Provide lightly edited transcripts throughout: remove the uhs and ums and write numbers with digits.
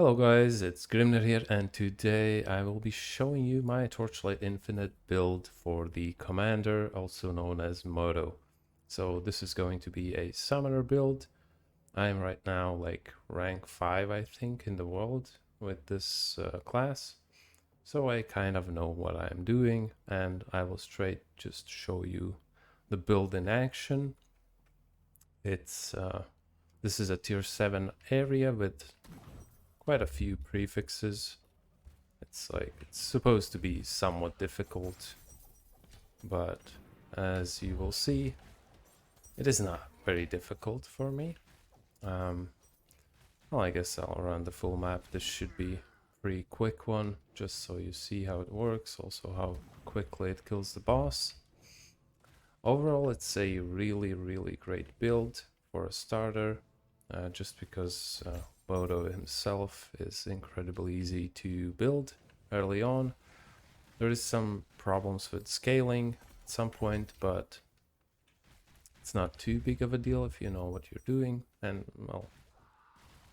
Hello guys, it's Grimner here, and today I will be showing you my Torchlight Infinite build for the Commander, also known as Moto. So this is going to be a summoner build. I'm right now like rank 5 I think in the world with this class. So I kind of know what I'm doing, and I will straight just show you the build in action. This is a tier 7 area with quite a few prefixes. It's supposed to be somewhat difficult, but as you will see, it is not very difficult for me. Well, I guess I'll run the full map. This should be a pretty quick one, just so you see how it works, also how quickly it kills the boss. Overall, it's a really great build for a starter, just because Moto himself is incredibly easy to build early on. There is some problems with scaling at some point, but it's not too big of a deal if you know what you're doing. And well,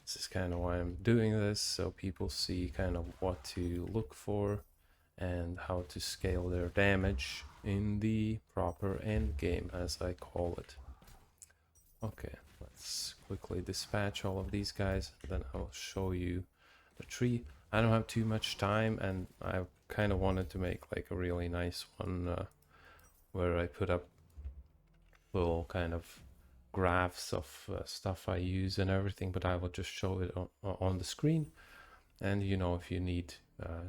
this is kind of why I'm doing this, so people see kind of what to look for and how to scale their damage in the proper end game, as I call it. Okay, let's quickly dispatch all of these guys, then I'll show you the tree. I don't have too much time, and I kind of wanted to make like a really nice one where I put up little kind of graphs of stuff I use and everything, but I will just show it on the screen. And you know, if you need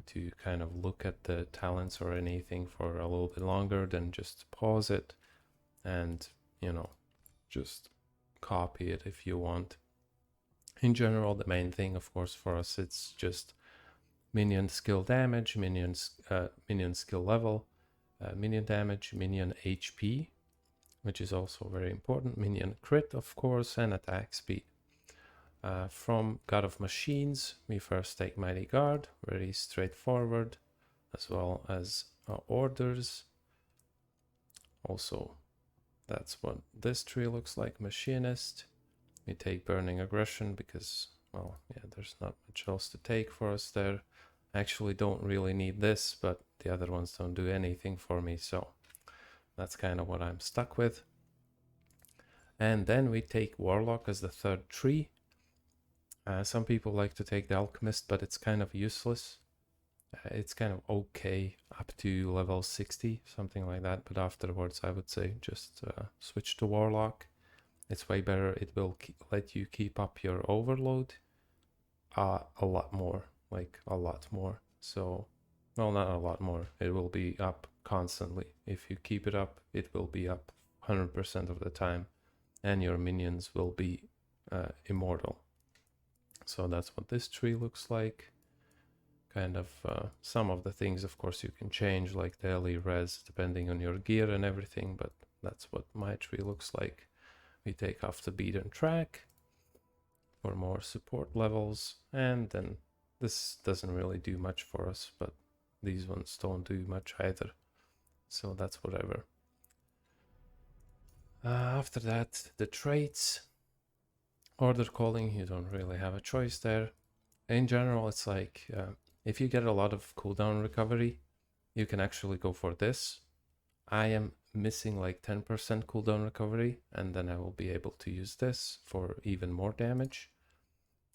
to kind of look at the talents or anything for a little bit longer, then just pause it and, you know, just copy it if you want. In general, the main thing, of course, for us, it's just minion skill damage, minion skill level, minion damage, minion HP, which is also very important, minion crit, of course, and attack speed. From God of Machines, we first take Mighty Guard, very straightforward, as well as orders. Also, that's what this tree looks like, Machinist. We take Burning Aggression because, well, yeah, there's not much else to take for us there. I actually don't really need this, but the other ones don't do anything for me, so that's kind of what I'm stuck with. And then we take Warlock as the third tree. Some people like to take the Alchemist, but it's kind of useless. It's kind of okay up to level 60, something like that, but afterwards I would say just switch to Warlock. It's way better. It will let you keep up your overload a lot more, like a lot more. So, well, not a lot more. It will be up constantly. If you keep it up, it will be up 100% of the time, and your minions will be immortal. So that's what this tree looks like. Kind of some of the things, of course, you can change, like daily res, depending on your gear and everything, but that's what my tree looks like. We take off the beaten track for more support levels, and then this doesn't really do much for us, but these ones don't do much either, so that's whatever. After that, the traits. Order calling, you don't really have a choice there. In general, it's like if you get a lot of cooldown recovery, you can actually go for this. I am missing like 10% cooldown recovery, and then I will be able to use this for even more damage.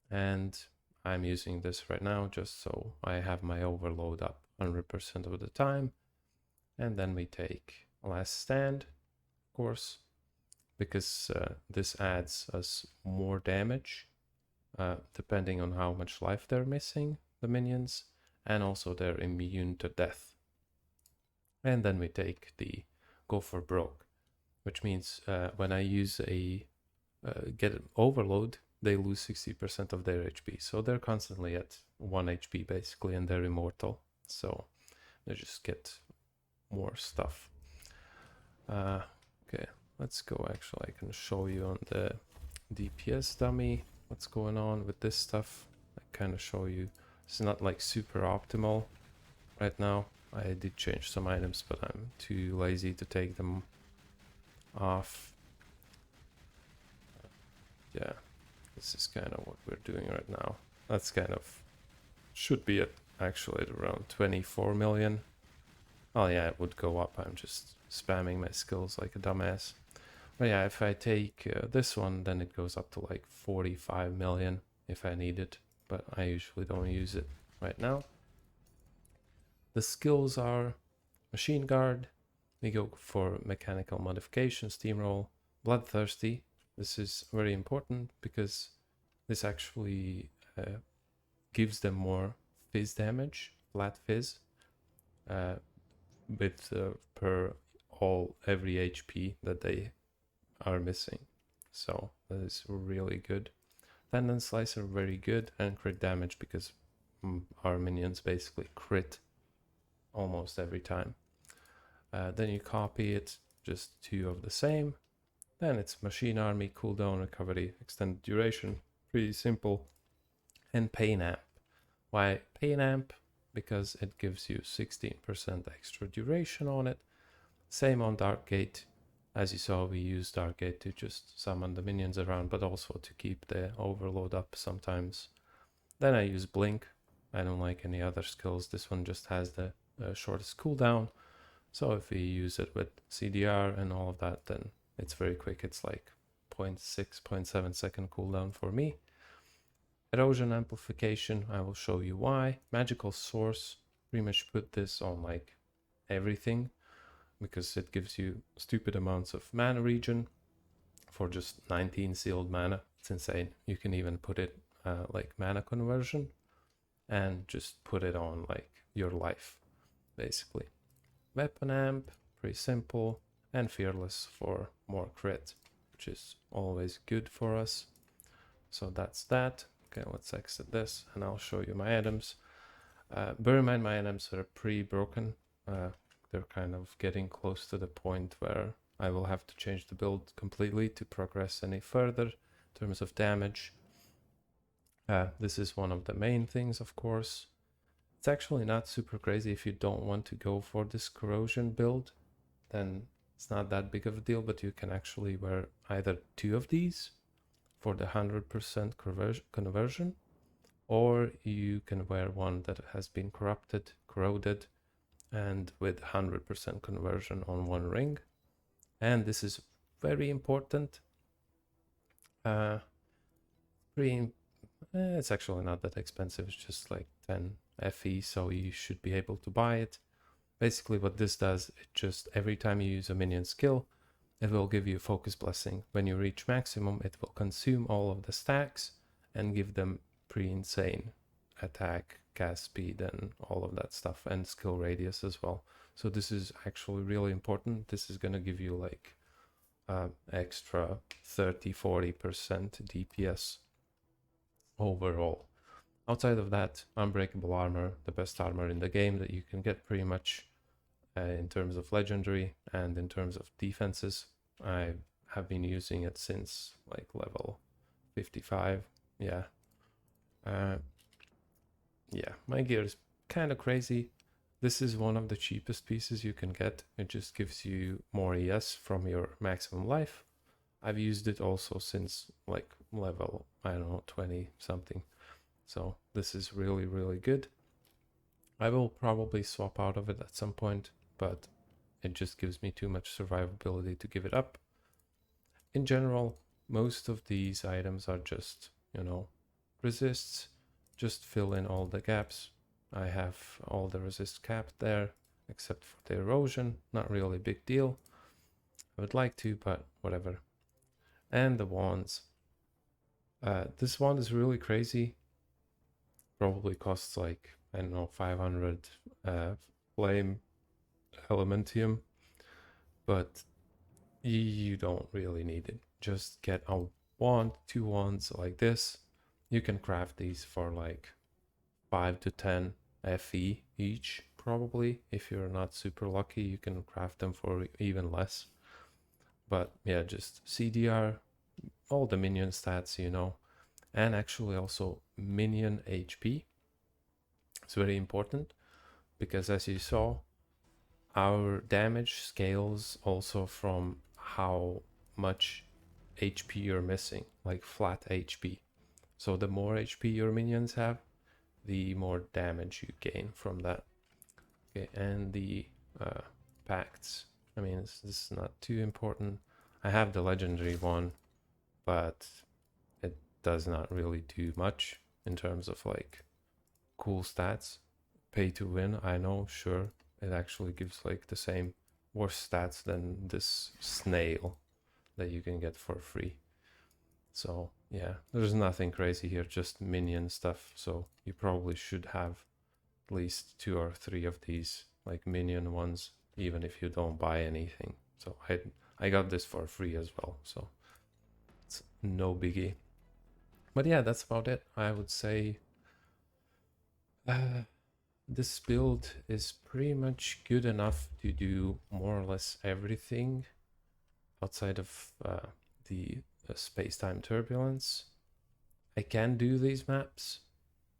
And I'm using this right now just so I have my overload up 100% of the time. And then we take Last Stand, of course, because this adds us more damage depending on how much life they're missing, the minions, and also they're immune to death. And then we take the Go for Broke, which means when I use a get an overload, they lose 60% of their HP. So they're constantly at 1 HP basically, and they're immortal. So they just get more stuff. Okay, let's go. Actually, I can show you on the DPS dummy what's going on with this stuff. I kind of show you. It's not like super optimal right now. I did change some items, but I'm too lazy to take them off. Yeah, this is kind of what we're doing right now. That's kind of Should be at actually at around 24 million. Oh yeah, it would go up. I'm just spamming my skills like a dumbass. But yeah, if I take this one, then it goes up to like 45 million if I need it. But I usually don't use it right now. The skills are Machine Guard. We go for Mechanical Modification, Steamroll, Bloodthirsty. This is very important because this actually gives them more fizz damage, flat fizz, with per every HP that they are missing. So that is really good. Tendon Slicer very good, and crit damage because our minions basically crit almost every time. Then you copy it, just 2 of the same. Then it's Machine Army, cooldown, recovery, extended duration, pretty simple. And Pain Amp. Why Pain Amp? Because it gives you 16% extra duration on it. Same on Dark Gate. As you saw, we use Dark Gate to just summon the minions around, but also to keep the overload up sometimes. Then I use Blink. I don't like any other skills. This one just has the shortest cooldown. So if we use it with CDR and all of that, then it's very quick. It's like 0.6, 0.7 second cooldown for me. Erosion Amplification, I will show you why. Magical Source, pretty much put this on like everything because it gives you stupid amounts of mana regen for just 19 sealed mana. It's insane. You can even put it like mana conversion and just put it on like your life, basically. Weapon Amp, pretty simple, and Fearless for more crit, which is always good for us. So that's that. Okay, let's exit this and I'll show you my items. Bear in mind my items are pretty broken. They're kind of getting close to the point where I will have to change the build completely to progress any further in terms of damage. This is one of the main things, of course. It's actually not super crazy if you don't want to go for this corrosion build, then it's not that big of a deal, but you can actually wear either 2 of these for the 100% conversion, or you can wear one that has been corroded, and with 100% conversion on one ring. And this is very important. It's actually not that expensive, it's just like 10 FE, so you should be able to buy it. Basically what this does, it just every time you use a minion skill, it will give you Focus Blessing. When you reach maximum, it will consume all of the stacks and give them pretty insane attack, cast speed, and all of that stuff, and skill radius as well. So this is actually really important. This is gonna give you like extra 30-40% DPS overall. Outside of that, Unbreakable Armor, the best armor in the game that you can get pretty much in terms of legendary and in terms of defenses. I have been using it since like level 55. Yeah. Yeah, my gear is kind of crazy. This is one of the cheapest pieces you can get. It just gives you more ES from your maximum life. I've used it also since like level, I don't know, 20 something. So this is really, really good. I will probably swap out of it at some point, but it just gives me too much survivability to give it up. In general, most of these items are just, you know, resists. Just fill in all the gaps. I have all the resist capped there, except for the erosion. Not really a big deal. I would like to, but whatever. And the wands. This wand is really crazy. Probably costs like, I don't know, 500 flame elementium, but you don't really need it. Just get a wand, 2 wands like this. You can craft these for like 5 to 10 FE each, probably. If you're not super lucky, you can craft them for even less. But yeah, just CDR, all the minion stats, you know, and actually also minion HP. It's very important because, as you saw, our damage scales also from how much HP you're missing, like flat HP. So the more HP your minions have, the more damage you gain from that. Okay, and the pacts. I mean, this is not too important. I have the legendary one, but it does not really do much in terms of like cool stats. Pay to win, I know, sure. It actually gives like the same worse stats than this snail that you can get for free. So yeah, there's nothing crazy here, just minion stuff. So you probably should have at least 2 or 3 of these like minion ones, even if you don't buy anything. So I got this for free as well, so it's no biggie. But yeah, that's about it. I would say this build is pretty much good enough to do more or less everything outside of the space-time turbulence. I can do these maps,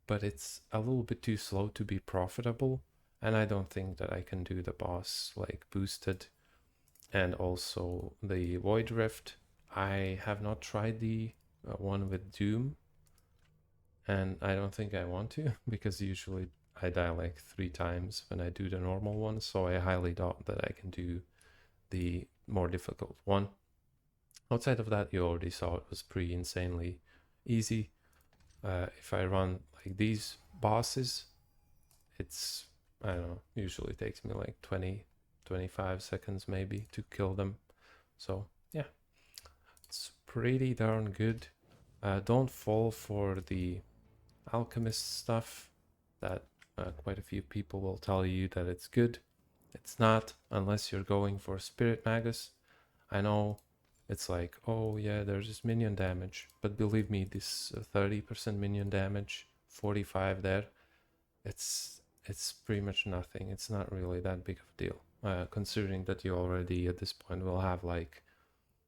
but it's a little bit too slow to be profitable, and I don't think that I can do the boss like boosted and also the Void Rift. I have not tried the one with Doom, and I don't think I want to because usually I die like 3 times when I do the normal one, so I highly doubt that I can do the more difficult one. Outside of that, you already saw it was pretty insanely easy. If I run like these bosses, it's, I don't know, usually takes me like 20-25 seconds maybe to kill them. So yeah, it's pretty darn good. Don't fall for the alchemist stuff that quite a few people will tell you that it's good. It's not, unless you're going for Spirit Magus. I know it's like, oh yeah, there's this minion damage, but believe me, this 30% minion damage, 45 there, it's pretty much nothing. It's not really that big of a deal, considering that you already at this point will have like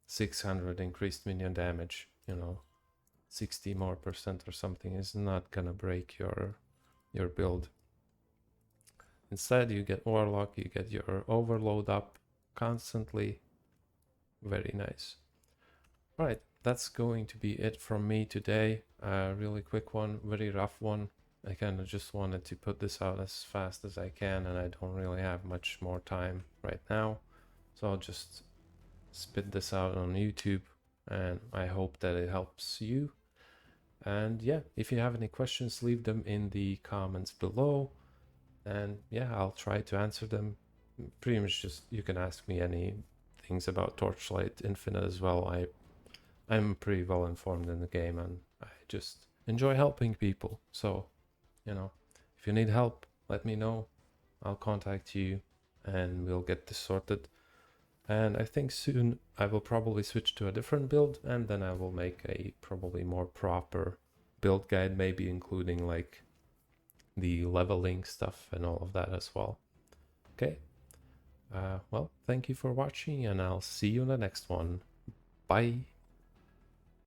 600 increased minion damage. You know, 60% more or something is not gonna break your build. Instead, you get Warlock, you get your Overload up constantly. Very nice. All right, that's going to be it from me today. Really quick one, very rough one. I kind of just wanted to put this out as fast as I can, and I don't really have much more time right now. So I'll just spit this out on YouTube, and I hope that it helps you. And yeah, if you have any questions, leave them in the comments below. And yeah, I'll try to answer them. Pretty much just, you can ask me any things about Torchlight Infinite as well. I'm pretty well informed in the game, and I just enjoy helping people. So, you know, if you need help, let me know. I'll contact you and we'll get this sorted. And I think soon I will probably switch to a different build, and then I will make a probably more proper build guide, maybe including like the leveling stuff and all of that as well. Okay. Well, thank you for watching, and I'll see you in the next one. Bye.